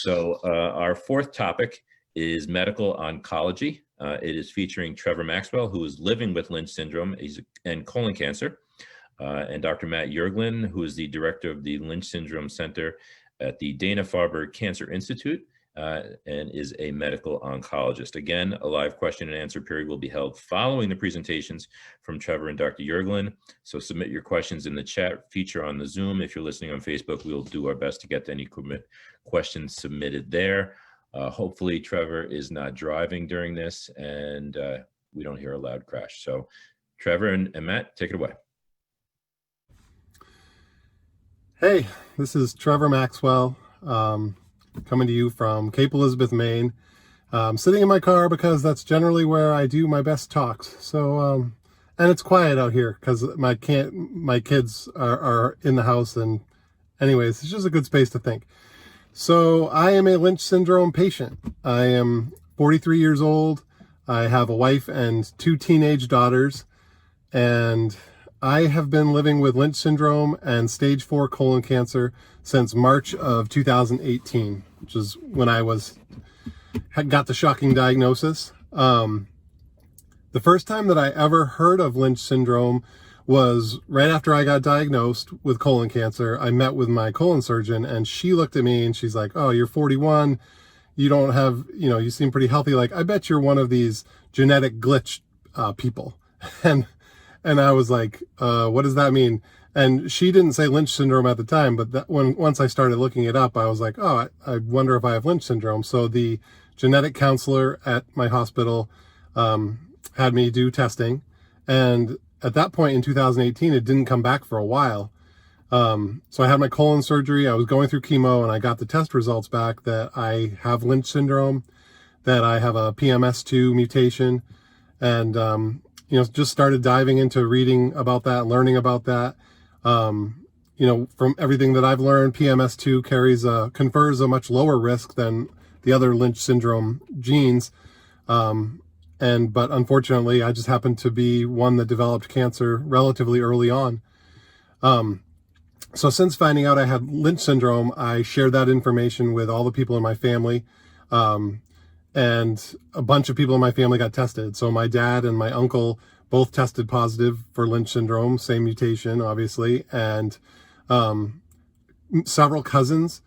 So our fourth topic is medical oncology. It is featuring Trevor Maxwell, who is living with Lynch syndrome and colon cancer, and Dr. Matt Yurgelun, who is the director of the Lynch Syndrome Center at the Dana-Farber Cancer Institute, and is a medical oncologist. Again, a live question and answer period will be held following the presentations from Trevor and Dr. Jurgelin. So submit your questions in the chat feature on the Zoom. If you're listening on Facebook, we'll do our best to get to any questions submitted there. Hopefully Trevor is not driving during this and we don't hear a loud crash. So Trevor and Matt, take it away. Hey, this is Trevor Maxwell, coming to you from Cape Elizabeth, Maine. I'm sitting in my car because that's generally where I do my best talks. So, and it's quiet out here because my kids are in the house, and anyways, it's just a good space to think. So I am a Lynch syndrome patient. I am 43 years old. I have a wife and 2 teenage daughters, and I have been living with Lynch syndrome and stage 4 colon cancer since March of 2018, which is when I got the shocking diagnosis. The first time that I ever heard of Lynch syndrome was right after I got diagnosed with colon cancer. I met with my colon surgeon, and she looked at me and she's like, "Oh, you're 41. You don't have, you seem pretty healthy. Like, I bet you're one of these genetic glitch people." And I was like, what does that mean? And she didn't say Lynch syndrome at the time, but once I started looking it up, I was like, oh, I wonder if I have Lynch syndrome. So the genetic counselor at my hospital had me do testing. And at that point in 2018, it didn't come back for a while. So I had my colon surgery. I was going through chemo, and I got the test results back that I have Lynch syndrome, that I have a PMS2 mutation, and just started diving into reading about that, learning about that. From everything that I've learned, PMS2 confers a much lower risk than the other Lynch syndrome genes. But unfortunately, I just happened to be one that developed cancer relatively early on. So since finding out I had Lynch syndrome, I shared that information with all the people in my family. And a bunch of people in my family got tested. So my dad and my uncle both tested positive for Lynch syndrome, same mutation, obviously. And several cousins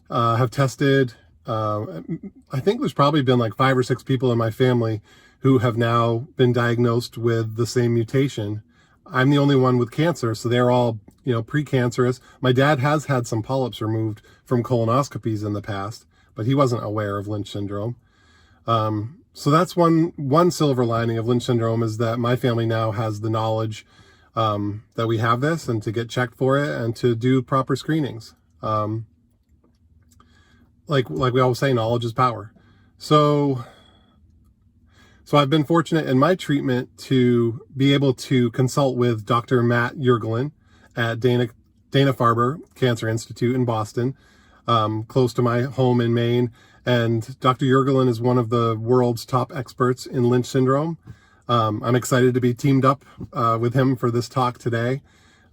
have tested. I think there's probably been like 5 or 6 people in my family who have now been diagnosed with the same mutation. I'm the only one with cancer, so they're all, precancerous. My dad has had some polyps removed from colonoscopies in the past, but he wasn't aware of Lynch syndrome. So that's one silver lining of Lynch syndrome, is that my family now has the knowledge that we have this, and to get checked for it and to do proper screenings. Like we always say, knowledge is power. So I've been fortunate in my treatment to be able to consult with Dr. Matt Yurgelun at Dana-Farber Cancer Institute in Boston, close to my home in Maine. And Dr. Jurgelin is one of the world's top experts in Lynch syndrome. I'm excited to be teamed up with him for this talk today.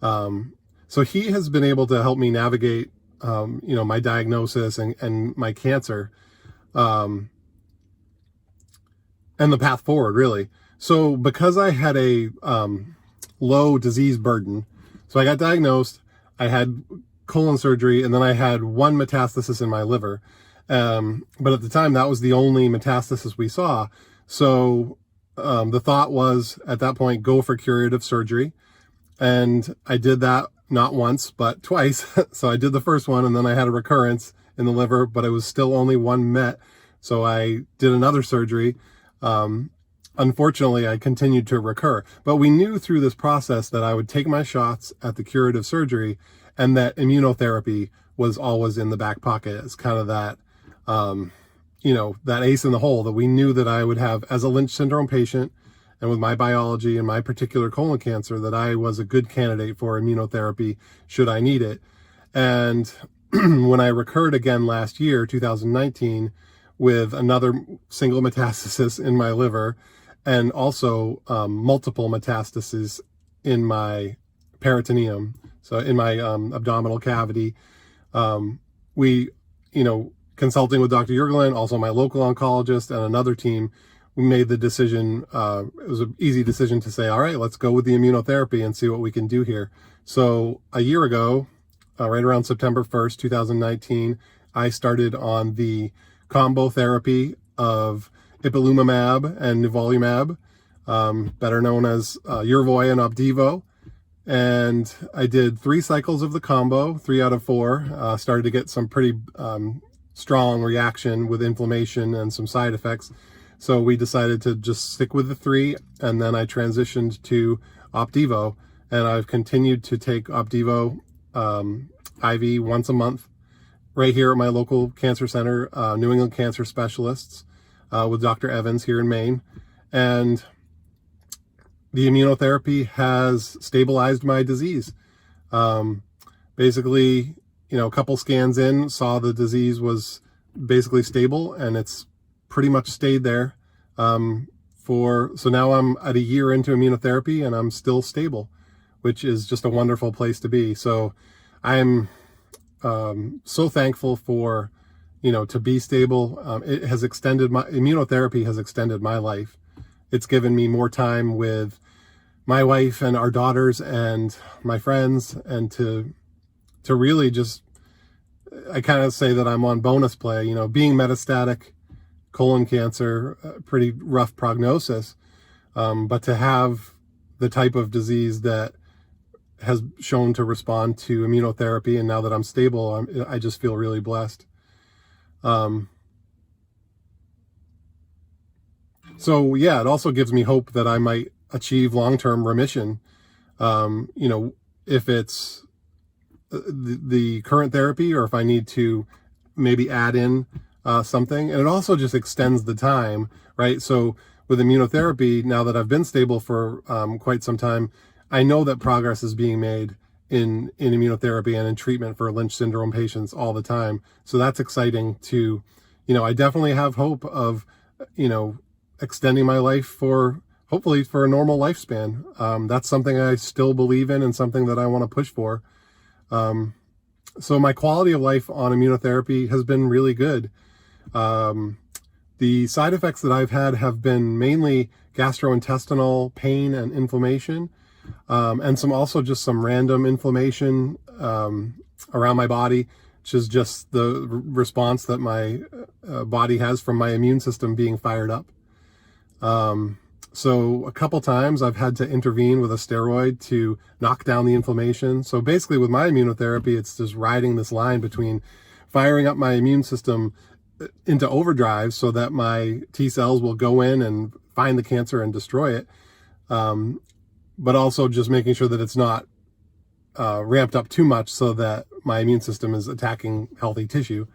So he has been able to help me navigate, my diagnosis and my cancer, and the path forward, really. So because I had a low disease burden, so I got diagnosed, I had colon surgery, and then I had 1 metastasis in my liver. But at the time, that was the only metastasis we saw. So the thought was, at that point, go for curative surgery. And I did that not once, but twice. So I did the first one, and then I had a recurrence in the liver, but it was still only 1 met. So I did another surgery. Unfortunately, I continued to recur. But we knew through this process that I would take my shots at the curative surgery, and that immunotherapy was always in the back pocket as kind of that, that ace in the hole that we knew that I would have as a Lynch syndrome patient, and with my biology and my particular colon cancer, that I was a good candidate for immunotherapy should I need it. And when I recurred again last year, 2019, with another single metastasis in my liver, and also multiple metastases in my peritoneum, so in my abdominal cavity, we, consulting with Dr. Jurgelin, also my local oncologist and another team, we made the decision, it was an easy decision to say, all right, let's go with the immunotherapy and see what we can do here. So a year ago, right around September 1st, 2019, I started on the combo therapy of ipilimumab and nivolumab, better known as Yervoy and Opdivo. And I did 3 cycles of the combo, 3 out of 4. Started to get some pretty strong reaction with inflammation and some side effects. So we decided to just stick with the 3, and then I transitioned to Opdivo, and I've continued to take Opdivo IV once a month right here at my local cancer center, New England Cancer Specialists, with Dr. Evans here in Maine. And the immunotherapy has stabilized my disease. Basically, a couple scans in, saw the disease was basically stable, and it's pretty much stayed there so now I'm at a year into immunotherapy and I'm still stable, which is just a wonderful place to be. So I'm so thankful for, to be stable. It has extended immunotherapy has extended my life. It's given me more time with my wife and our daughters and my friends, and to really just, I kind of say that I'm on bonus play, being metastatic colon cancer, pretty rough prognosis, but to have the type of disease that has shown to respond to immunotherapy, and now that I'm stable, I just feel really blessed. So yeah, it also gives me hope that I might achieve long-term remission. If it's the current therapy, or if I need to maybe add in something. And it also just extends the time, right? So with immunotherapy, now that I've been stable for quite some time, I know that progress is being made in immunotherapy and in treatment for Lynch syndrome patients all the time. So that's exciting to, I definitely have hope of, extending my life hopefully for a normal lifespan. That's something I still believe in and something that I want to push for. So my quality of life on immunotherapy has been really good. The side effects that I've had have been mainly gastrointestinal pain and inflammation, and some random inflammation around my body, which is just the response that my body has from my immune system being fired up. So a couple times I've had to intervene with a steroid to knock down the inflammation. So basically with my immunotherapy, it's just riding this line between firing up my immune system into overdrive so that my T cells will go in and find the cancer and destroy it. But also just making sure that it's not ramped up too much so that my immune system is attacking healthy tissue.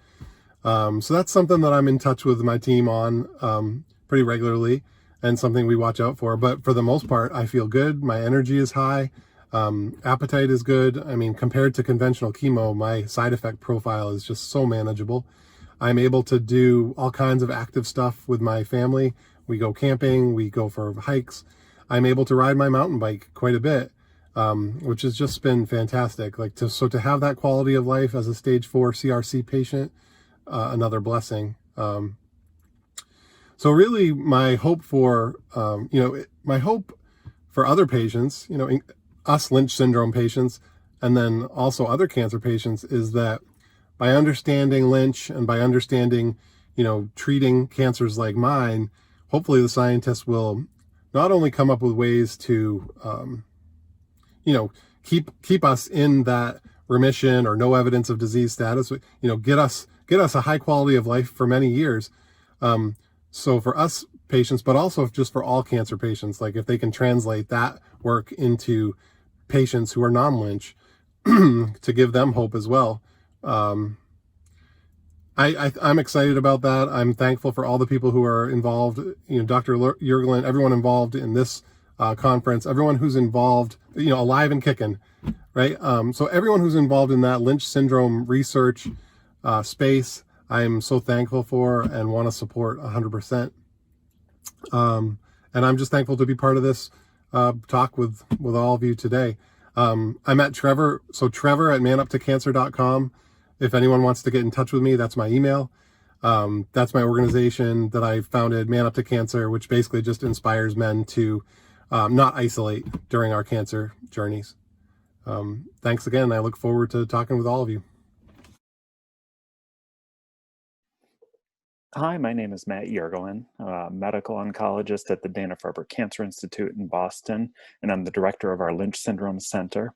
So that's something that I'm in touch with my team on pretty regularly, and something we watch out for. But for the most part, I feel good. My energy is high. Appetite is good. I mean, compared to conventional chemo, my side effect profile is just so manageable. I'm able to do all kinds of active stuff with my family. We go camping, we go for hikes. I'm able to ride my mountain bike quite a bit, which has just been fantastic. So to have that quality of life as a stage 4 CRC patient, another blessing. So really my hope for, my hope for other patients, us Lynch syndrome patients, and then also other cancer patients, is that by understanding Lynch and by understanding, treating cancers like mine, hopefully the scientists will not only come up with ways to, keep us in that remission or no evidence of disease status, get us a high quality of life for many years. So for us patients, but also just for all cancer patients, if they can translate that work into patients who are non-Lynch, to give them hope as well. I'm excited about that. I'm thankful for all the people who are involved, Dr. Jurgelin, everyone involved in this conference, everyone who's involved, alive and kicking, right? So everyone who's involved in that Lynch syndrome research space, I'm so thankful for and want to support 100%. And I'm just thankful to be part of this talk with all of you today. I met Trevor, so Trevor at manuptocancer.com. If anyone wants to get in touch with me, that's my email. That's my organization that I founded, Man Up to Cancer, which basically just inspires men to not isolate during our cancer journeys. Thanks again. I look forward to talking with all of you. Hi, my name is Matt Yurgelun, a medical oncologist at the Dana-Farber Cancer Institute in Boston, and I'm the director of our Lynch Syndrome Center.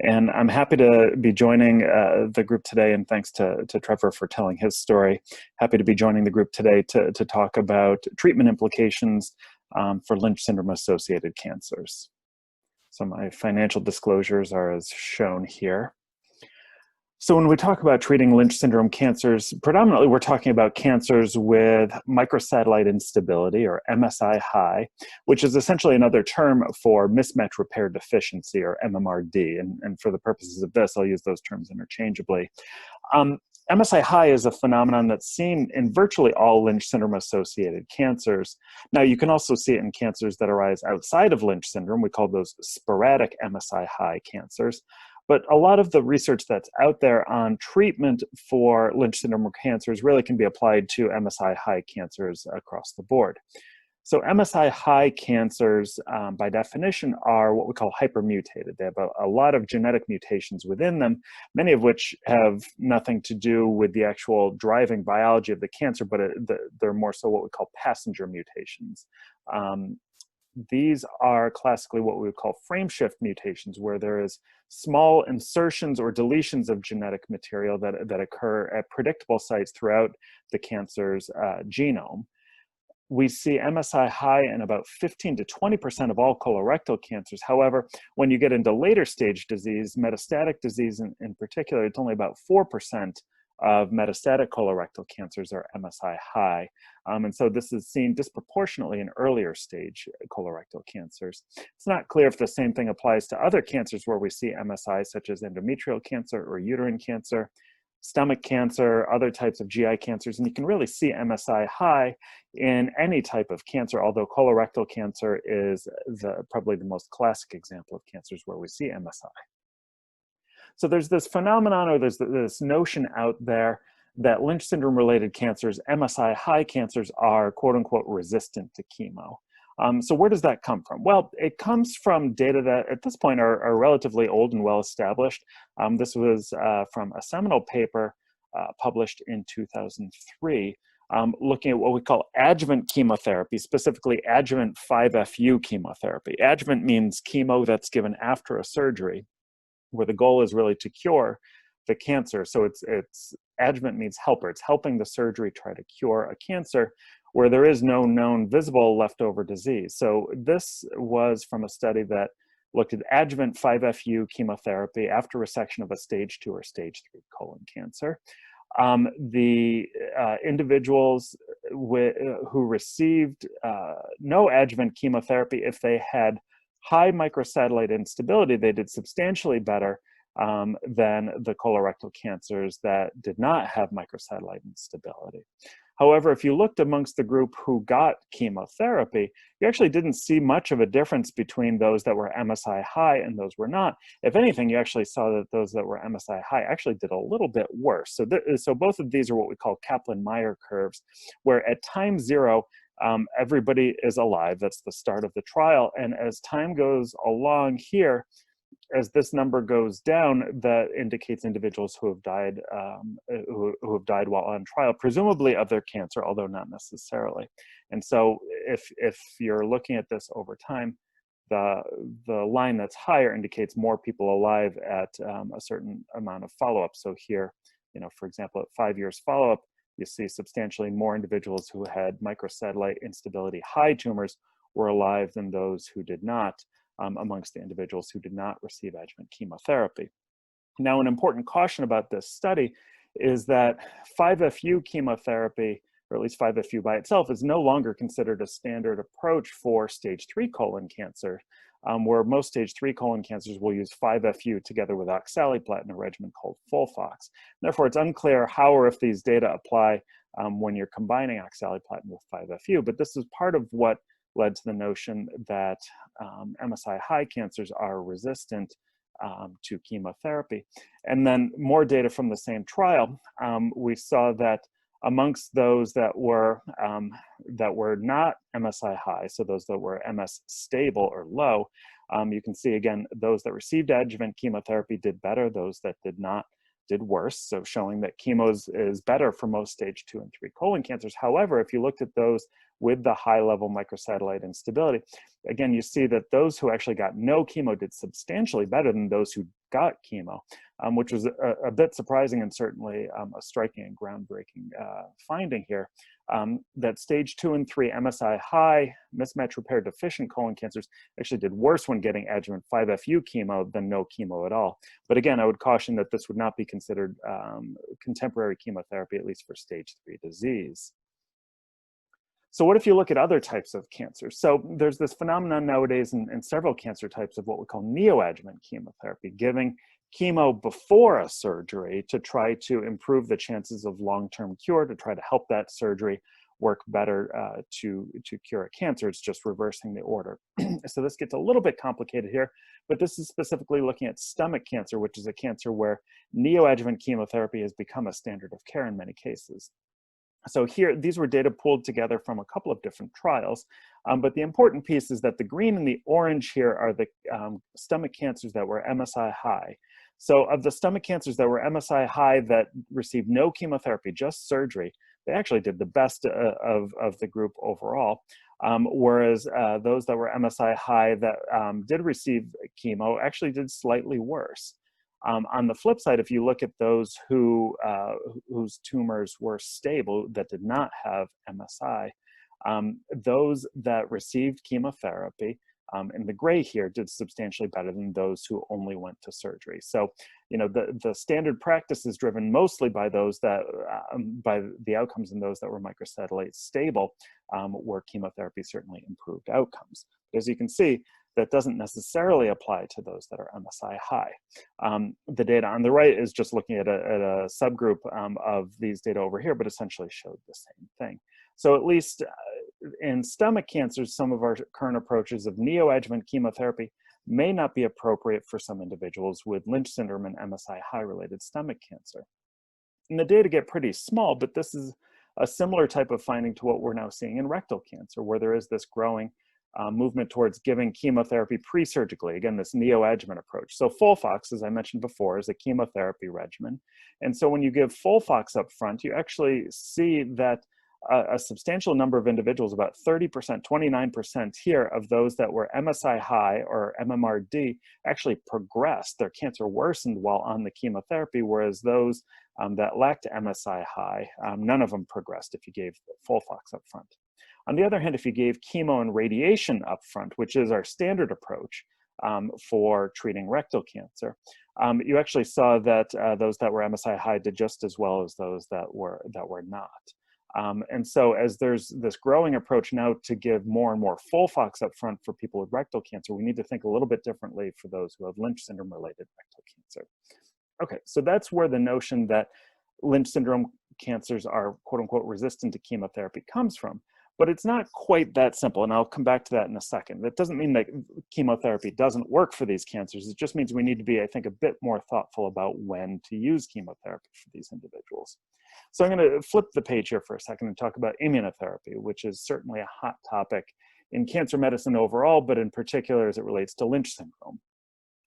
And I'm happy to be joining the group today, and thanks to Trevor for telling his story. Happy to be joining the group today to talk about treatment implications for Lynch syndrome-associated cancers. So my financial disclosures are as shown here. So when we talk about treating Lynch syndrome cancers, predominantly we're talking about cancers with microsatellite instability, or MSI-high, which is essentially another term for mismatch repair deficiency, or MMRD. And for the purposes of this, I'll use those terms interchangeably. MSI-high is a phenomenon that's seen in virtually all Lynch syndrome-associated cancers. Now, you can also see it in cancers that arise outside of Lynch syndrome. We call those sporadic MSI-high cancers. But a lot of the research that's out there on treatment for Lynch syndrome cancers really can be applied to MSI-high cancers across the board. So MSI-high cancers, by definition, are what we call hypermutated. They have a lot of genetic mutations within them, many of which have nothing to do with the actual driving biology of the cancer, but they're more so what we call passenger mutations. These are classically what we would call frameshift mutations, where there is small insertions or deletions of genetic material that occur at predictable sites throughout the cancer's genome. We see MSI-high in about 15 to 20% of all colorectal cancers. However, when you get into later stage disease, metastatic disease in particular, it's only about 4% of metastatic colorectal cancers are MSI-high. And so this is seen disproportionately in earlier stage colorectal cancers. It's not clear if the same thing applies to other cancers where we see MSI, such as endometrial cancer or uterine cancer, stomach cancer, other types of GI cancers, and you can really see MSI-high in any type of cancer, although colorectal cancer is probably the most classic example of cancers where we see MSI. So there's this phenomenon, or there's this notion out there that Lynch syndrome-related cancers, MSI-high cancers, are quote-unquote resistant to chemo. So where does that come from? Well, it comes from data that at this point are relatively old and well-established. This was from a seminal paper published in 2003, looking at what we call adjuvant chemotherapy, specifically adjuvant 5-FU chemotherapy. Adjuvant means chemo that's given after a surgery, where the goal is really to cure the cancer. So it's adjuvant means helper. It's helping the surgery try to cure a cancer where there is no known visible leftover disease. So this was from a study that looked at adjuvant 5-FU chemotherapy after resection of a stage 2 or stage 3 colon cancer. The individuals who received no adjuvant chemotherapy, if they had high microsatellite instability, they did substantially better than the colorectal cancers that did not have microsatellite instability. However, if you looked amongst the group who got chemotherapy, you actually didn't see much of a difference between those that were MSI-high and those were not. If anything, you actually saw that those that were MSI-high actually did a little bit worse. So both of these are what we call Kaplan-Meier curves, where at time 0, everybody is alive. That's the start of the trial. And as time goes along here, as this number goes down, that indicates individuals who have died, who have died while on trial, presumably of their cancer, although not necessarily. And so, if you're looking at this over time, the line that's higher indicates more people alive at a certain amount of follow-up. So here, for example, at 5 years follow-up, you see substantially more individuals who had microsatellite instability high tumors were alive than those who did not, amongst the individuals who did not receive adjuvant chemotherapy. Now, an important caution about this study is that 5-FU chemotherapy, or at least 5-FU by itself, is no longer considered a standard approach for stage 3 colon cancer, where most stage 3 colon cancers will use 5-FU together with oxaliplatin in a regimen called FOLFOX. Therefore, it's unclear how or if these data apply when you're combining oxaliplatin with 5-FU, but this is part of what led to the notion that MSI-high cancers are resistant to chemotherapy. And then more data from the same trial, we saw that amongst those that were not MSI high, so those that were MS stable or low, you can see again, those that received adjuvant chemotherapy did better, those that did not did worse, so showing that chemo is better for most stage 2 and 3 colon cancers. However, if you looked at those with the high level microsatellite instability, again, you see that those who actually got no chemo did substantially better than those who got chemo, which was a bit surprising and certainly a striking and groundbreaking finding here. That stage 2 and 3 MSI high, mismatch repair deficient colon cancers actually did worse when getting adjuvant 5-FU chemo than no chemo at all. But again, I would caution that this would not be considered contemporary chemotherapy, at least for stage 3 disease. So what if you look at other types of cancers? So there's this phenomenon nowadays in several cancer types of what we call neoadjuvant chemotherapy, giving chemo before a surgery to try to improve the chances of long-term cure, to try to help that surgery work better to cure a cancer. It's just reversing the order. So this gets a little bit complicated here, but this is specifically looking at stomach cancer, which is a cancer where neoadjuvant chemotherapy has become a standard of care in many cases. So here, these were data pulled together from a couple of different trials, but the important piece is that the green and the orange here are the stomach cancers that were MSI high. So of the stomach cancers that were MSI high that received no chemotherapy, just surgery, they actually did the best of the group overall, whereas those that were MSI high that did receive chemo actually did slightly worse. On the flip side, if you look at those whose tumors were stable that did not have MSI, those that received chemotherapy in the gray here did substantially better than those who only went to surgery. So, you know, the standard practice is driven mostly by those that, by the outcomes in those that were microsatellite stable, where chemotherapy certainly improved outcomes. As you can see, that doesn't necessarily apply to those that are MSI high. The data on the right is just looking at a subgroup of these data over here, but essentially showed the same thing. So at least in stomach cancers, some of our current approaches of neoadjuvant chemotherapy may not be appropriate for some individuals with Lynch syndrome and MSI high related stomach cancer. And the data get pretty small, but this is a similar type of finding to what we're now seeing in rectal cancer, where there is this growing movement towards giving chemotherapy pre-surgically, again, this neoadjuvant approach. So FOLFOX, as I mentioned before, is a chemotherapy regimen. And so when you give FOLFOX up front, you actually see that a substantial number of individuals, about 30%, 29% here of those that were MSI high or MMRD actually progressed. Their cancer worsened while on the chemotherapy, whereas those that lacked MSI high, none of them progressed if you gave FOLFOX up front. On the other hand, if you gave chemo and radiation up front, which is our standard approach for treating rectal cancer, you actually saw that those that were MSI high did just as well as those that were not. And so as there's this growing approach now to give more and more FOLFOX up front for people with rectal cancer, we need to think a little bit differently for those who have Lynch syndrome related rectal cancer. Okay, so that's where the notion that Lynch syndrome cancers are quote unquote resistant to chemotherapy comes from. But it's not quite that simple, and I'll come back to that in a second. That doesn't mean that chemotherapy doesn't work for these cancers. It just means we need to be, I think, a bit more thoughtful about when to use chemotherapy for these individuals. So I'm going to flip the page here for a second and talk about immunotherapy, which is certainly a hot topic in cancer medicine overall, but in particular as it relates to Lynch syndrome.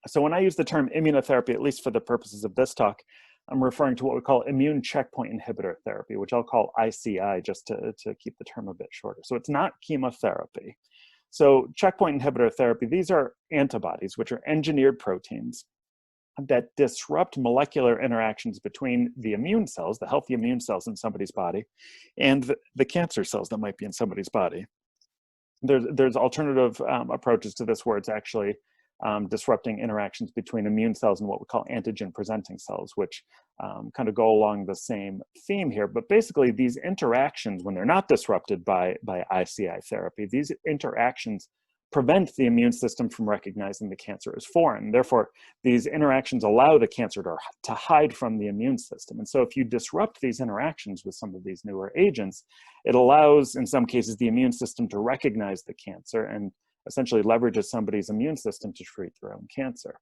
So when I use the term immunotherapy, at least for the purposes of this talk, I'm referring to what we call immune checkpoint inhibitor therapy, which I'll call ICI just to keep the term a bit shorter. So it's not chemotherapy. So checkpoint inhibitor therapy, these are antibodies, which are engineered proteins that disrupt molecular interactions between the immune cells, the healthy immune cells in somebody's body, and the cancer cells that might be in somebody's body. There's alternative approaches to this where it's actually disrupting interactions between immune cells and what we call antigen-presenting cells, which kind of go along the same theme here. But basically, these interactions, when they're not disrupted by ICI therapy, these interactions prevent the immune system from recognizing the cancer as foreign. Therefore, these interactions allow the cancer to hide from the immune system. And so if you disrupt these interactions with some of these newer agents, it allows, in some cases, the immune system to recognize the cancer and essentially leverages somebody's immune system to treat their own cancer.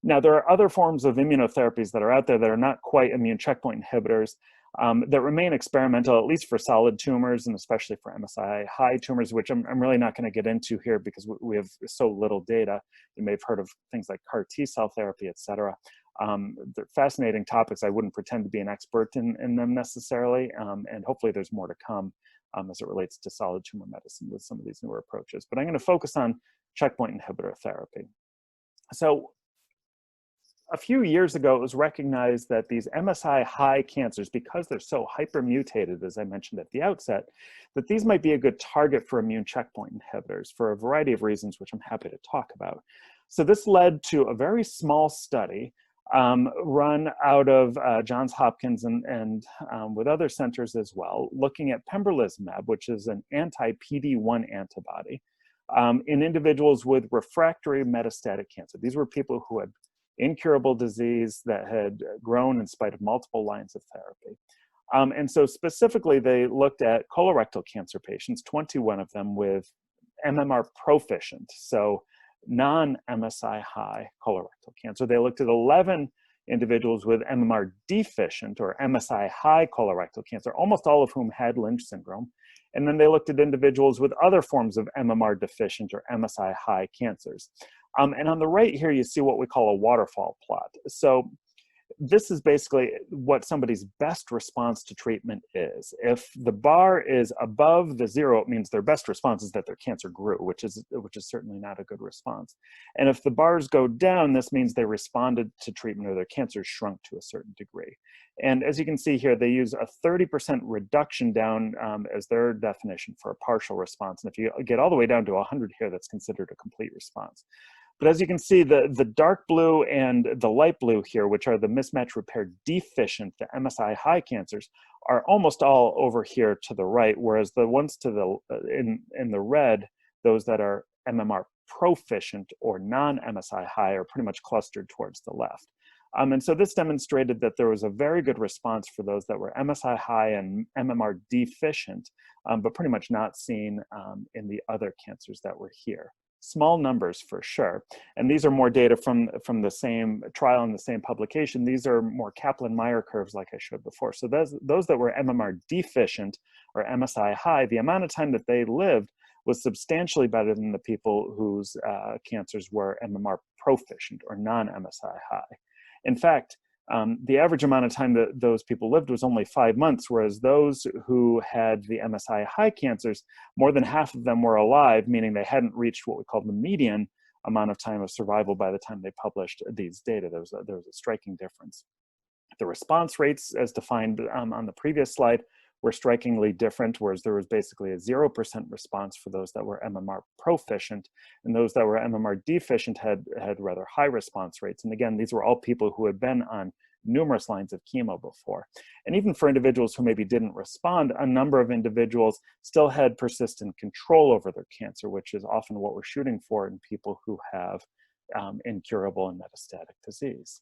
Now, there are other forms of immunotherapies that are out there that are not quite immune checkpoint inhibitors. that remain experimental, at least for solid tumors and especially for MSI high tumors, which I'm really not going to get into here because we have so little data. You may have heard of things like CAR T cell therapy, et cetera. They're fascinating topics. I wouldn't pretend to be an expert in them necessarily, and hopefully there's more to come as it relates to solid tumor medicine with some of these newer approaches. But I'm going to focus on checkpoint inhibitor therapy. So a few years ago, it was recognized that these MSI high cancers, because they're so hypermutated, as I mentioned at the outset, that these might be a good target for immune checkpoint inhibitors for a variety of reasons, which I'm happy to talk about. So this led to a very small study run out of Johns Hopkins and with other centers as well, looking at pembrolizumab, which is an anti-PD-1 antibody, in individuals with refractory metastatic cancer. These were people who had incurable disease that had grown in spite of multiple lines of therapy. And so specifically, they looked at colorectal cancer patients, 21 of them with MMR proficient, so non-MSI high colorectal cancer. They looked at 11 individuals with MMR deficient or MSI high colorectal cancer, almost all of whom had Lynch syndrome. And then they looked at individuals with other forms of MMR deficient or MSI high cancers. And on the right here, you see what we call a waterfall plot. So this is basically what somebody's best response to treatment is. If the bar is above the 0, it means their best response is that their cancer grew, which is certainly not a good response. And if the bars go down, this means they responded to treatment or their cancer shrunk to a certain degree. And as you can see here, they use a 30% reduction down as their definition for a partial response. And if you get all the way down to 100 here, that's considered a complete response. But as you can see, the dark blue and the light blue here, which are the mismatch repair deficient, the MSI high cancers, are almost all over here to the right, whereas the ones to the in the red, those that are MMR proficient or non-MSI high, are pretty much clustered towards the left. And so this demonstrated that there was a very good response for those that were MSI high and MMR deficient, but pretty much not seen in the other cancers that were here. Small numbers for sure. And these are more data from the same trial and the same publication. These are more Kaplan-Meier curves like I showed before. So those that were MMR deficient or MSI high, the amount of time that they lived was substantially better than the people whose cancers were MMR proficient or non-MSI high. In fact, the average amount of time that those people lived was only 5 months, whereas those who had the MSI high cancers, more than half of them were alive, meaning they hadn't reached what we call the median amount of time of survival by the time they published these data. There was a striking difference. The response rates, as defined on the previous slide, were strikingly different, whereas there was basically a 0% response for those that were MMR proficient, and those that were MMR deficient had rather high response rates. And again, these were all people who had been on numerous lines of chemo before. And even for individuals who maybe didn't respond, a number of individuals still had persistent control over their cancer, which is often what we're shooting for in people who have incurable and metastatic disease.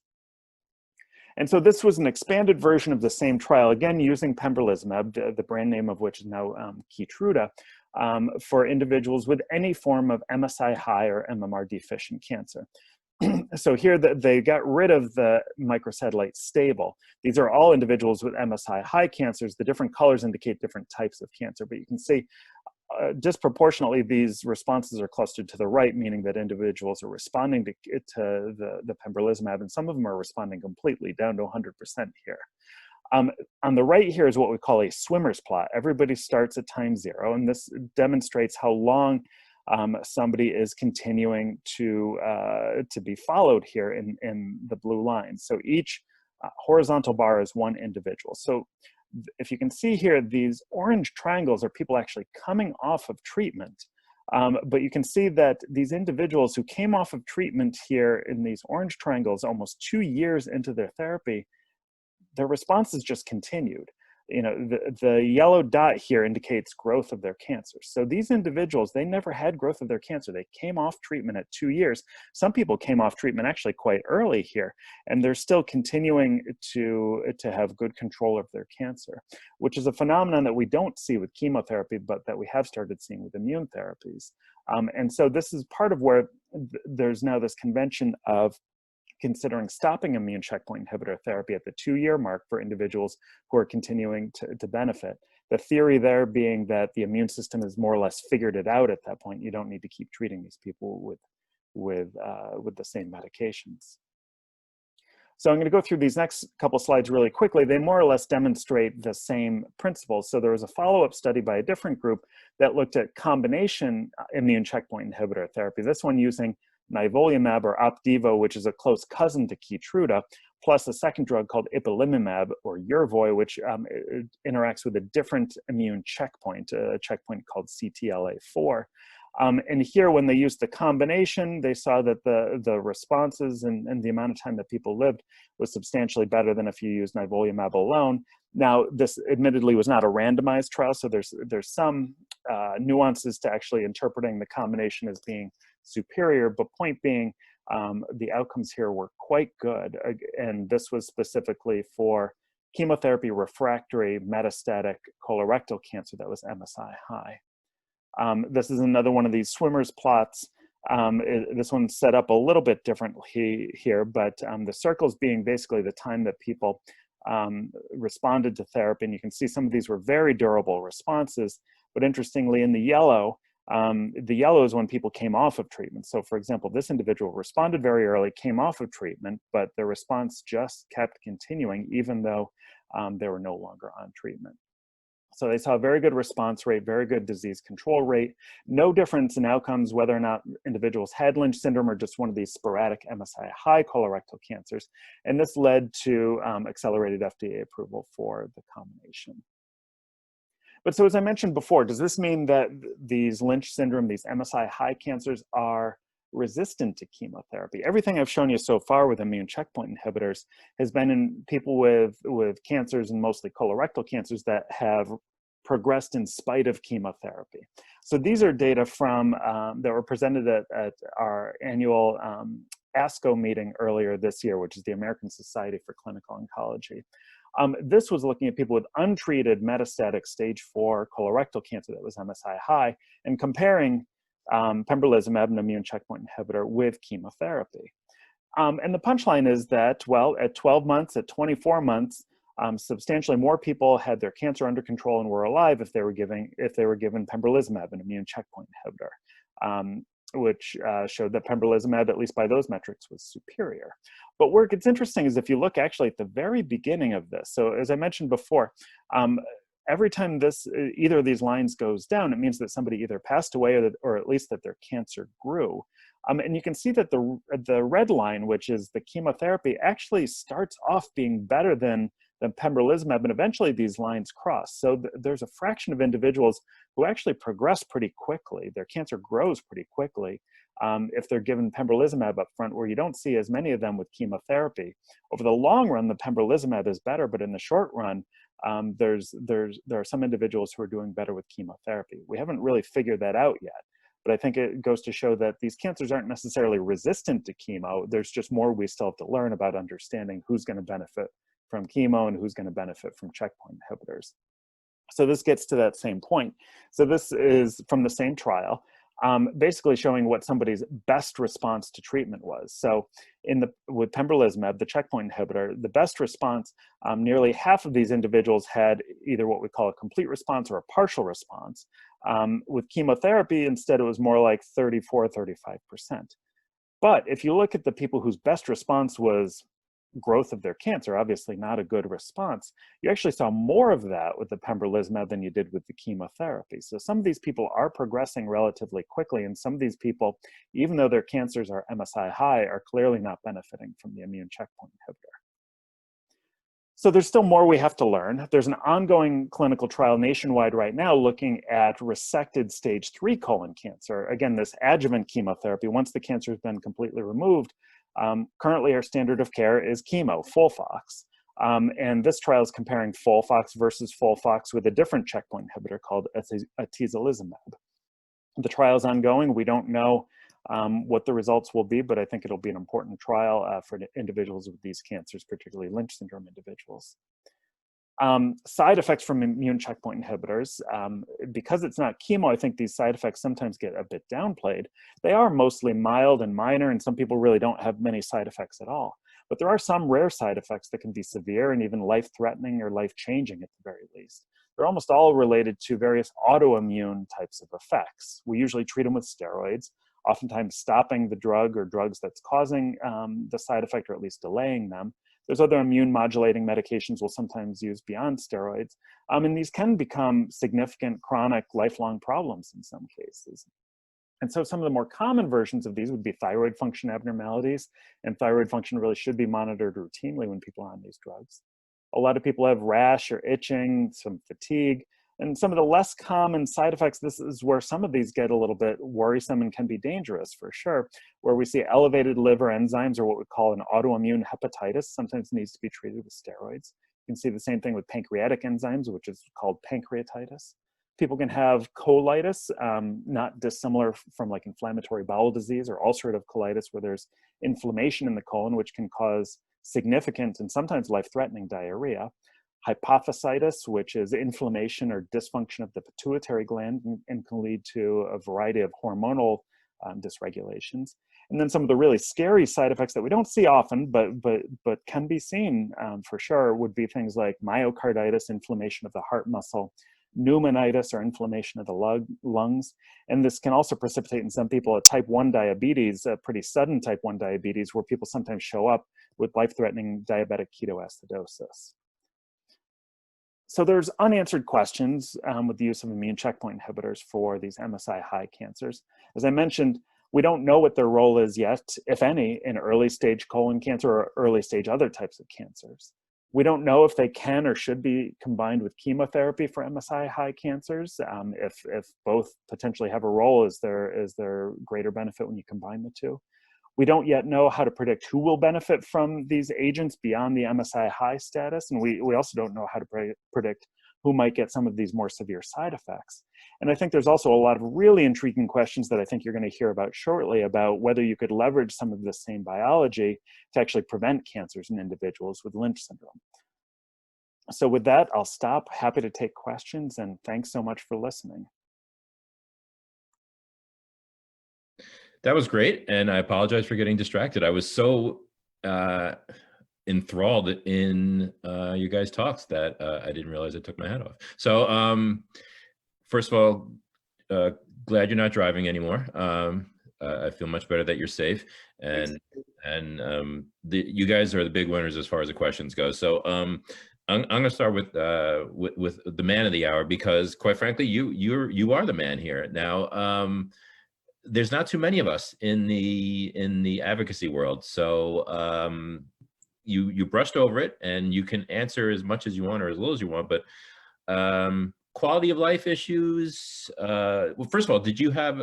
And so this was an expanded version of the same trial, again, using pembrolizumab, the brand name of which is now Keytruda, for individuals with any form of MSI high or MMR deficient cancer. So here they got rid of the microsatellite stable. These are all individuals with MSI high cancers. The different colors indicate different types of cancer, but you can see disproportionately, these responses are clustered to the right, meaning that individuals are responding to the pembrolizumab, and some of them are responding completely, down to 100% here. On the right here is what we call a swimmer's plot. Everybody starts at time 0, and this demonstrates how long somebody is continuing to be followed here in the blue line. So each horizontal bar is one individual. So if you can see here, these orange triangles are people actually coming off of treatment. But you can see that these individuals who came off of treatment here in these orange triangles almost 2 years into their therapy, their responses just continued. You know, the yellow dot here indicates growth of their cancer. So these individuals, they never had growth of their cancer. They came off treatment at 2 years. Some people came off treatment actually quite early here, and they're still continuing to have good control of their cancer, which is a phenomenon that we don't see with chemotherapy, but that we have started seeing with immune therapies. And so this is part of where there's now this convention of considering stopping immune checkpoint inhibitor therapy at the 2-year mark for individuals who are continuing to benefit. The theory there being that the immune system has more or less figured it out at that point. You don't need to keep treating these people with the same medications. So I'm going to go through these next couple slides really quickly. They more or less demonstrate the same principles. So there was a follow-up study by a different group that looked at combination immune checkpoint inhibitor therapy. This one using nivolumab or Opdivo, which is a close cousin to Keytruda, plus a second drug called ipilimumab or Yervoy, which interacts with a different immune checkpoint, a checkpoint called CTLA-4. And here, when they used the combination, they saw that the responses and the amount of time that people lived was substantially better than if you used nivolumab alone. Now, this admittedly was not a randomized trial, so there's some nuances to actually interpreting the combination as being superior, but point being, the outcomes here were quite good. And this was specifically for chemotherapy refractory metastatic colorectal cancer that was MSI high. This is another one of these swimmers plots. This one's set up a little bit differently here, but the circles being basically the time that people responded to therapy. And you can see some of these were very durable responses, but interestingly in the yellow is when people came off of treatment. So for example, this individual responded very early, came off of treatment, but their response just kept continuing even though they were no longer on treatment. So they saw a very good response rate, very good disease control rate, no difference in outcomes whether or not individuals had Lynch syndrome or just one of these sporadic MSI high colorectal cancers. And this led to accelerated FDA approval for the combination. But so as I mentioned before, does this mean that these Lynch syndrome, these MSI high cancers are resistant to chemotherapy? Everything I've shown you so far with immune checkpoint inhibitors has been in people with cancers, and mostly colorectal cancers, that have progressed in spite of chemotherapy. So these are data from that were presented at our annual ASCO meeting earlier this year, which is the American Society for Clinical Oncology. This was looking at people with untreated metastatic stage 4 colorectal cancer that was MSI high and comparing pembrolizumab, an immune checkpoint inhibitor, with chemotherapy. And the punchline is that, well, at 12 months, at 24 months, substantially more people had their cancer under control and were alive if they were given pembrolizumab, an immune checkpoint inhibitor, which showed that pembrolizumab, at least by those metrics, was superior. But where it gets interesting is if you look actually at the very beginning of this. So as I mentioned before, every time either of these lines goes down, it means that somebody either passed away or at least that their cancer grew. And you can see that the red line, which is the chemotherapy, actually starts off being better than pembrolizumab, and eventually these lines cross. So there's a fraction of individuals who actually progress pretty quickly. Their cancer grows pretty quickly if they're given pembrolizumab up front, where you don't see as many of them with chemotherapy. Over the long run, the pembrolizumab is better, but in the short run, there are some individuals who are doing better with chemotherapy. We haven't really figured that out yet, but I think it goes to show that these cancers aren't necessarily resistant to chemo. There's just more we still have to learn about understanding who's going to benefit from chemo and who's going to benefit from checkpoint inhibitors. So this gets to that same point. So this is from the same trial, basically showing what somebody's best response to treatment was. So with pembrolizumab, the checkpoint inhibitor, the best response, nearly half of these individuals had either what we call a complete response or a partial response. With chemotherapy, instead, it was more like 34, 35%. But if you look at the people whose best response was growth of their cancer, obviously not a good response, you actually saw more of that with the pembrolizumab than you did with the chemotherapy. So some of these people are progressing relatively quickly, and some of these people, even though their cancers are MSI high, are clearly not benefiting from the immune checkpoint inhibitor. So there's still more we have to learn. There's an ongoing clinical trial nationwide right now looking at resected stage 3 colon cancer. Again, this adjuvant chemotherapy, once the cancer has been completely removed. Currently, our standard of care is chemo, FOLFOX. And this trial is comparing FOLFOX versus FOLFOX with a different checkpoint inhibitor called atezolizumab. The trial is ongoing. We don't know what the results will be, but I think it'll be an important trial for individuals with these cancers, particularly Lynch syndrome individuals. Side effects from immune checkpoint inhibitors, because it's not chemo, I think these side effects sometimes get a bit downplayed. They are mostly mild and minor, and some people really don't have many side effects at all. But there are some rare side effects that can be severe and even life-threatening or life-changing at the very least. They're almost all related to various autoimmune types of effects. We usually treat them with steroids, oftentimes stopping the drug or drugs that's causing the side effect, or at least delaying them. There's other immune modulating medications we'll sometimes use beyond steroids. And these can become significant chronic lifelong problems in some cases. And so some of the more common versions of these would be thyroid function abnormalities, and thyroid function really should be monitored routinely when people are on these drugs. A lot of people have rash or itching, some fatigue, and some of the less common side effects, this is where some of these get a little bit worrisome and can be dangerous for sure, where we see elevated liver enzymes, or what we call an autoimmune hepatitis, sometimes needs to be treated with steroids. You can see the same thing with pancreatic enzymes, which is called pancreatitis. People can have colitis, not dissimilar from like inflammatory bowel disease or ulcerative colitis, where there's inflammation in the colon, which can cause significant and sometimes life-threatening diarrhea. Hypophysitis, which is inflammation or dysfunction of the pituitary gland and can lead to a variety of hormonal dysregulations. And then some of the really scary side effects that we don't see often, but can be seen for sure, would be things like myocarditis, inflammation of the heart muscle, pneumonitis, or inflammation of the lungs. And this can also precipitate in some people a type 1 diabetes, a pretty sudden type 1 diabetes, where people sometimes show up with life-threatening diabetic ketoacidosis. So there's unanswered questions with the use of immune checkpoint inhibitors for these MSI-high cancers. As I mentioned, we don't know what their role is yet, if any, in early stage colon cancer or early stage other types of cancers. We don't know if they can or should be combined with chemotherapy for MSI-high cancers. If both potentially have a role, is there greater benefit when you combine the two? We don't yet know how to predict who will benefit from these agents beyond the MSI-high status, and we also don't know how to predict who might get some of these more severe side effects. And I think there's also a lot of really intriguing questions that I think you're going to hear about shortly, about whether you could leverage some of the same biology to actually prevent cancers in individuals with Lynch syndrome. So with that, I'll stop. Happy to take questions, and thanks so much for listening. That was great, and I apologize for getting distracted. I was so enthralled in you guys' talks that I didn't realize I took my hat off. So first of all, glad you're not driving anymore. I feel much better that you're safe, and you guys are the big winners as far as the questions go. So I'm going to start with the man of the hour, because quite frankly, you are the man here now. There's not too many of us in the advocacy world, so you brushed over it, and you can answer as much as you want or as little as you want. But quality of life issues. Well, first of all, did you have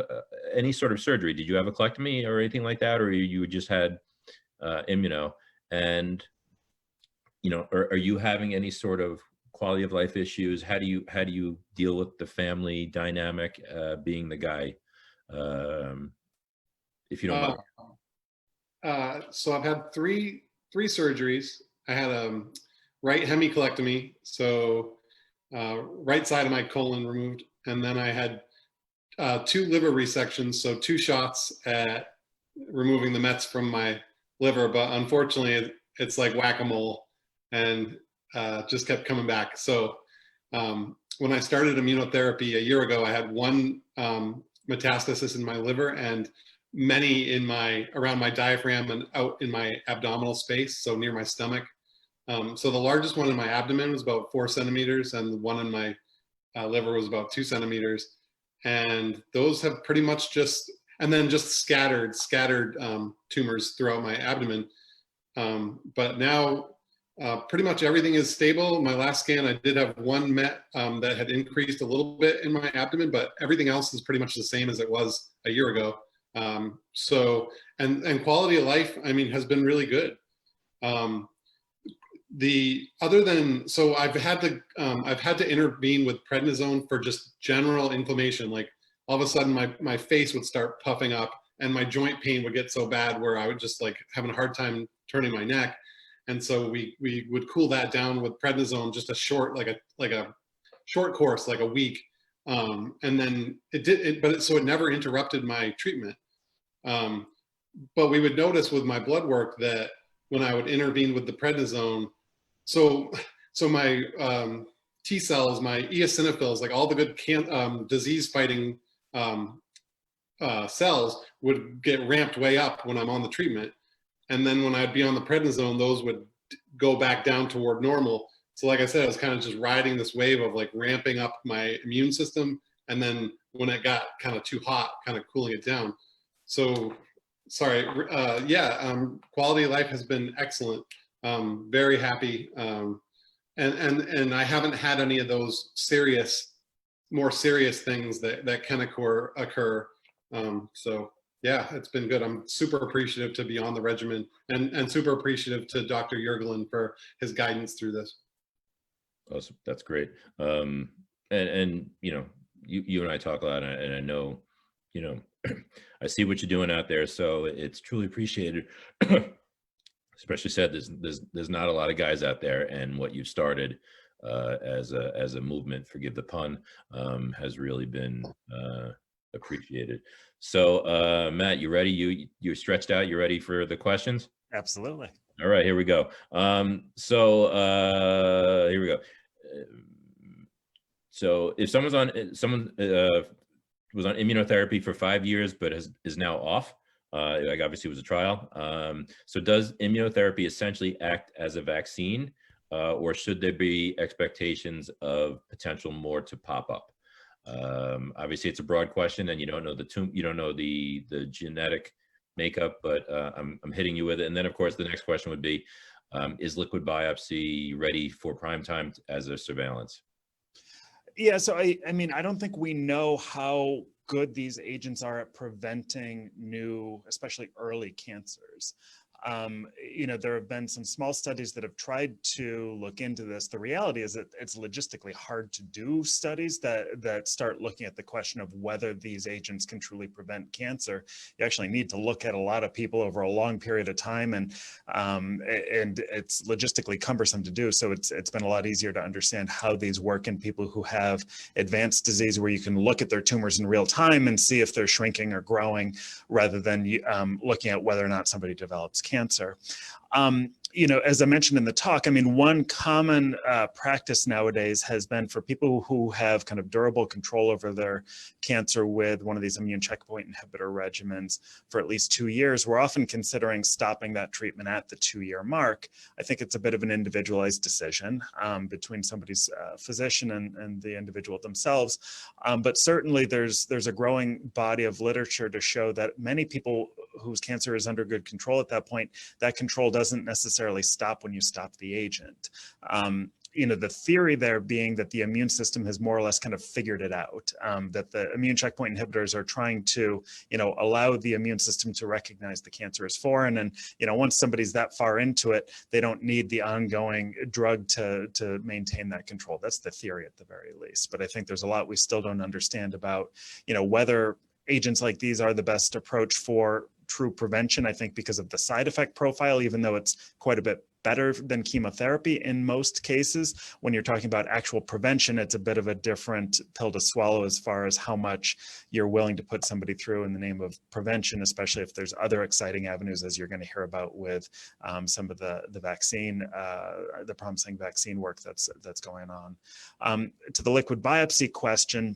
any sort of surgery? Did you have a colectomy or anything like that, or you just had immuno? And are you having any sort of quality of life issues? How do you deal with the family dynamic, being the guy? If you don't mind. So I've had three surgeries. I had a right hemicolectomy, so right side of my colon removed, and then I had 2 liver resections, so 2 shots at removing the mets from my liver, but unfortunately it's like whack-a-mole, and just kept coming back. So when I started immunotherapy a year ago, I had 1 metastasis in my liver and many around my diaphragm and out in my abdominal space, so near my stomach. So the largest one in my abdomen was about 4 centimeters, and the one in my liver was about 2 centimeters. And those have pretty much just scattered tumors throughout my abdomen. But now pretty much everything is stable. My last scan, I did have 1 met that had increased a little bit in my abdomen, but everything else is pretty much the same as it was a year ago. So quality of life, I mean, has been really good. So I've had to intervene with prednisone for just general inflammation. Like all of a sudden my face would start puffing up, and my joint pain would get so bad where I would just like having a hard time turning my neck. And so we would cool that down with prednisone, just a short, like a short course, like a week. And then so it never interrupted my treatment. But we would notice with my blood work that when I would intervene with the prednisone, so my T cells, my eosinophils, like all the good disease fighting cells would get ramped way up when I'm on the treatment. And then when I'd be on the prednisone, those would go back down toward normal. So like I said, I was kind of just riding this wave of like ramping up my immune system. And then when it got kind of too hot, kind of cooling it down. So sorry, quality of life has been excellent. Very happy. And I haven't had any of those more serious things that can occur. So yeah, it's been good. I'm super appreciative to be on the regimen and super appreciative to Dr. Jurgelun for his guidance through this. Awesome. That's great. And you know, you and I talk a lot, and I know, you know, I see what you're doing out there. So it's truly appreciated. Especially said, there's not a lot of guys out there, and what you've started as a movement, forgive the pun, has really been appreciated. So Matt, you ready? You're stretched out. You ready for the questions? Absolutely. All right, here we go. Here we go. So if someone was on immunotherapy for 5 years but is now off, like obviously it was a trial. So does immunotherapy essentially act as a vaccine, or should there be expectations of potential more to pop up? Obviously it's a broad question, and you don't know the genetic makeup, but I'm hitting you with it. And then of course the next question would be, is liquid biopsy ready for prime time as a surveillance? Yeah, so I mean, I don't think we know how good these agents are at preventing new, especially early cancers. You know, there have been some small studies that have tried to look into this. The reality is that it's logistically hard to do studies that start looking at the question of whether these agents can truly prevent cancer. You actually need to look at a lot of people over a long period of time, and it's logistically cumbersome to do. So it's been a lot easier to understand how these work in people who have advanced disease, where you can look at their tumors in real time and see if they're shrinking or growing, rather than looking at whether or not somebody develops cancer. You know, as I mentioned in the talk, I mean, one common practice nowadays has been for people who have kind of durable control over their cancer with one of these immune checkpoint inhibitor regimens for at least 2 years. We're often considering stopping that treatment at the 2-year mark. I think it's a bit of an individualized decision between somebody's physician and the individual themselves. But certainly there's a growing body of literature to show that many people whose cancer is under good control at that point, that control doesn't necessarily stop when you stop the agent. You know, the theory there being that the immune system has more or less kind of figured it out, that the immune checkpoint inhibitors are trying to, you know, allow the immune system to recognize the cancer as foreign. And, you know, once somebody's that far into it, they don't need the ongoing drug to maintain that control. That's the theory at the very least. But I think there's a lot we still don't understand about, you know, whether agents like these are the best approach for true prevention. I think because of the side effect profile, even though it's quite a bit better than chemotherapy in most cases, when you're talking about actual prevention, it's a bit of a different pill to swallow as far as how much you're willing to put somebody through in the name of prevention, especially if there's other exciting avenues, as you're going to hear about with some of the vaccine, the promising vaccine work that's going on. To the liquid biopsy question,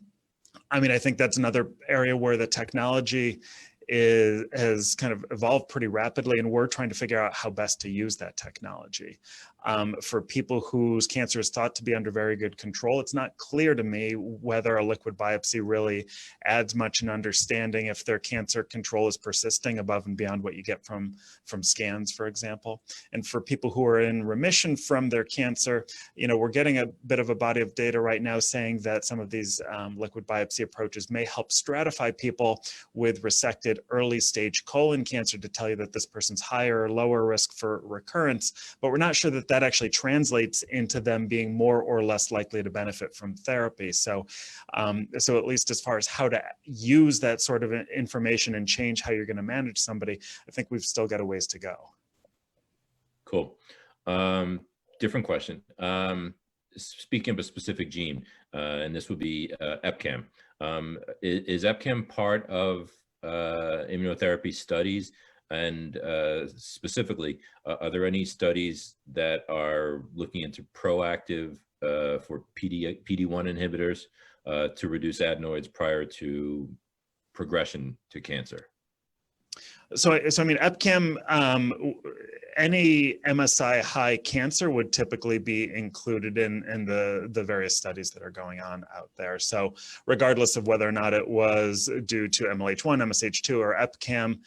I mean, I think that's another area where the technology has kind of evolved pretty rapidly, and we're trying to figure out how best to use that technology. For people whose cancer is thought to be under very good control, it's not clear to me whether a liquid biopsy really adds much in understanding if their cancer control is persisting above and beyond what you get from scans, for example. And for people who are in remission from their cancer, you know, we're getting a bit of a body of data right now saying that some of these liquid biopsy approaches may help stratify people with resected early stage colon cancer to tell you that this person's higher or lower risk for recurrence, but we're not sure that actually translates into them being more or less likely to benefit from therapy. So at least as far as how to use that sort of information and change how you're going to manage somebody, I think we've still got a ways to go. Cool. Different question. Speaking of a specific gene, and this would be EpCAM. Is EpCAM part of immunotherapy studies? And specifically, are there any studies that are looking into proactive for PD-1 inhibitors to reduce adenoids prior to progression to cancer? So I mean, EpCAM, any MSI high cancer would typically be included in the various studies that are going on out there. So regardless of whether or not it was due to MLH1, MSH2, or EpCAM,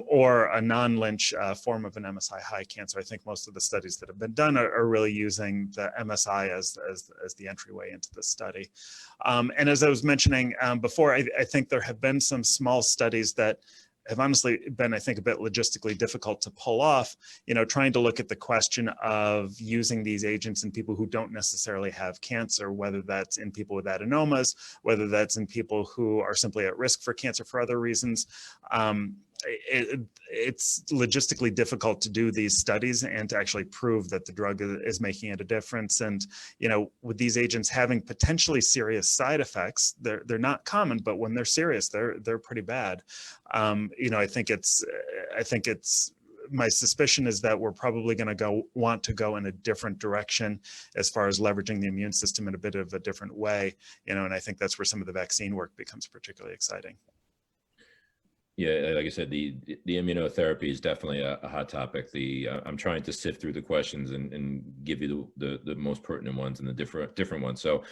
or a non-Lynch form of an MSI high cancer, I think most of the studies that have been done are really using the MSI as the entryway into the study. And as I was mentioning before, I think there have been some small studies that have honestly been, I think, a bit logistically difficult to pull off, trying to look at the question of using these agents in people who don't necessarily have cancer, whether that's in people with adenomas, whether that's in people who are simply at risk for cancer for other reasons. It's logistically difficult to do these studies and to actually prove that the drug is making it a difference. And, with these agents having potentially serious side effects, they're not common, but when they're serious, they're pretty bad. I think it's my suspicion is that we're probably going to want to go in a different direction as far as leveraging the immune system in a bit of a different way, and I think that's where some of the vaccine work becomes particularly exciting. Yeah, like I said, the immunotherapy is definitely a hot topic. I'm trying to sift through the questions and give you the most pertinent ones and the different ones. So,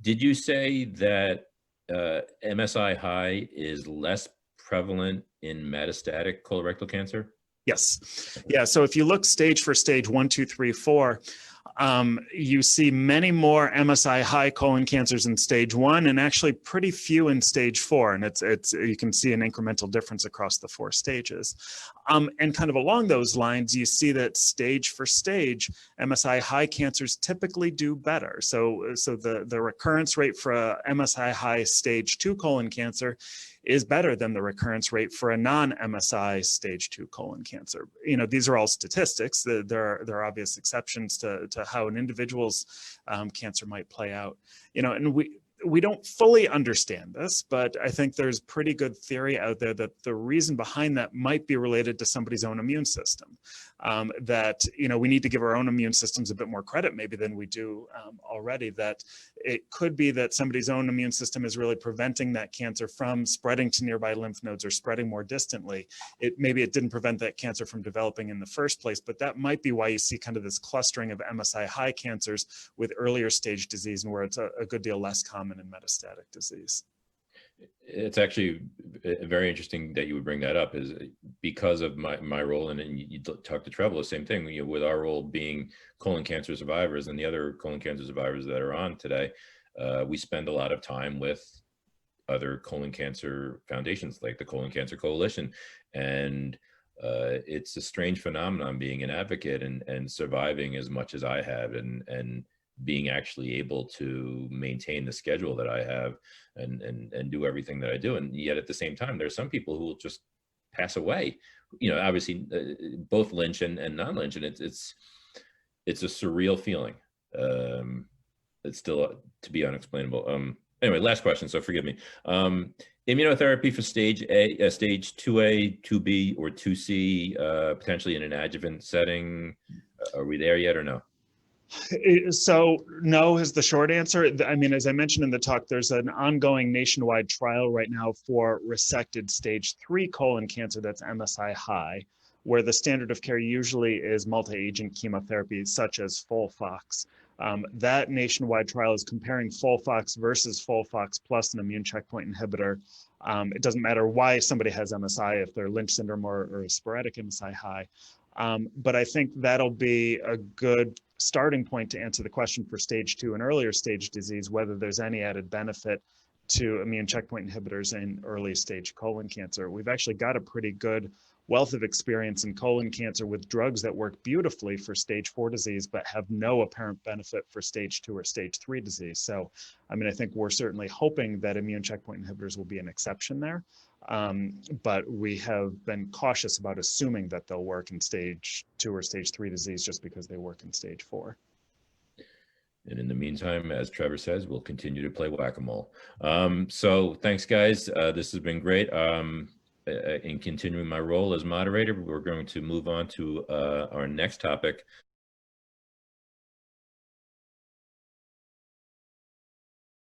did you say that MSI high is less prevalent in metastatic colorectal cancer? Yes. Yeah. So if you look stage for stage 1, 2, 3, 4, you see many more MSI high colon cancers in stage 1 and actually pretty few in stage 4. And it's you can see an incremental difference across the 4 stages. And kind of along those lines, you see that stage for stage, MSI high cancers typically do better. So the recurrence rate for a MSI high stage 2 colon cancer is better than the recurrence rate for a non-MSI stage 2 colon cancer. These are all statistics. There are obvious exceptions to how an individual's cancer might play out. And we don't fully understand this, but I think there's pretty good theory out there that the reason behind that might be related to somebody's own immune system. That we need to give our own immune systems a bit more credit maybe than we do already, that it could be that somebody's own immune system is really preventing that cancer from spreading to nearby lymph nodes or spreading more distantly. Maybe it didn't prevent that cancer from developing in the first place, but that might be why you see kind of this clustering of MSI high cancers with earlier stage disease and where it's a good deal less common in metastatic disease. It's actually very interesting that you would bring that up, is because of my role, and you talk to Trevor, the same thing, with our role being colon cancer survivors and the other colon cancer survivors that are on today. We spend a lot of time with other colon cancer foundations like the Colon Cancer Coalition, and it's a strange phenomenon being an advocate and surviving as much as I have, and being actually able to maintain the schedule that I have and do everything that I do. And yet at the same time, there's some people who will just pass away, obviously both Lynch and non-Lynch. And it's a surreal feeling. It's still to be unexplainable. Anyway, last question, so forgive me. Immunotherapy for stage 2A, 2B, or 2C, potentially in an adjuvant setting. Are we there yet or no? So no is the short answer. I mean, as I mentioned in the talk, there's an ongoing nationwide trial right now for resected stage 3 colon cancer that's MSI high, where the standard of care usually is multi-agent chemotherapy such as FOLFOX. That nationwide trial is comparing FOLFOX versus FOLFOX plus an immune checkpoint inhibitor. It doesn't matter why somebody has MSI, if they're Lynch syndrome or a sporadic MSI high. But I think that'll be a good starting point to answer the question for stage 2 and earlier stage disease, whether there's any added benefit to immune checkpoint inhibitors in early stage colon cancer. We've actually got a pretty good wealth of experience in colon cancer with drugs that work beautifully for stage 4 disease, but have no apparent benefit for stage 2 or stage 3 disease. So, I mean, I think we're certainly hoping that immune checkpoint inhibitors will be an exception there. But we have been cautious about assuming that they'll work in stage 2 or stage 3 disease just because they work in stage 4. And in the meantime, as Trevor says, we'll continue to play whack-a-mole. So thanks, guys. This has been great. In continuing my role as moderator, we're going to move on to our next topic,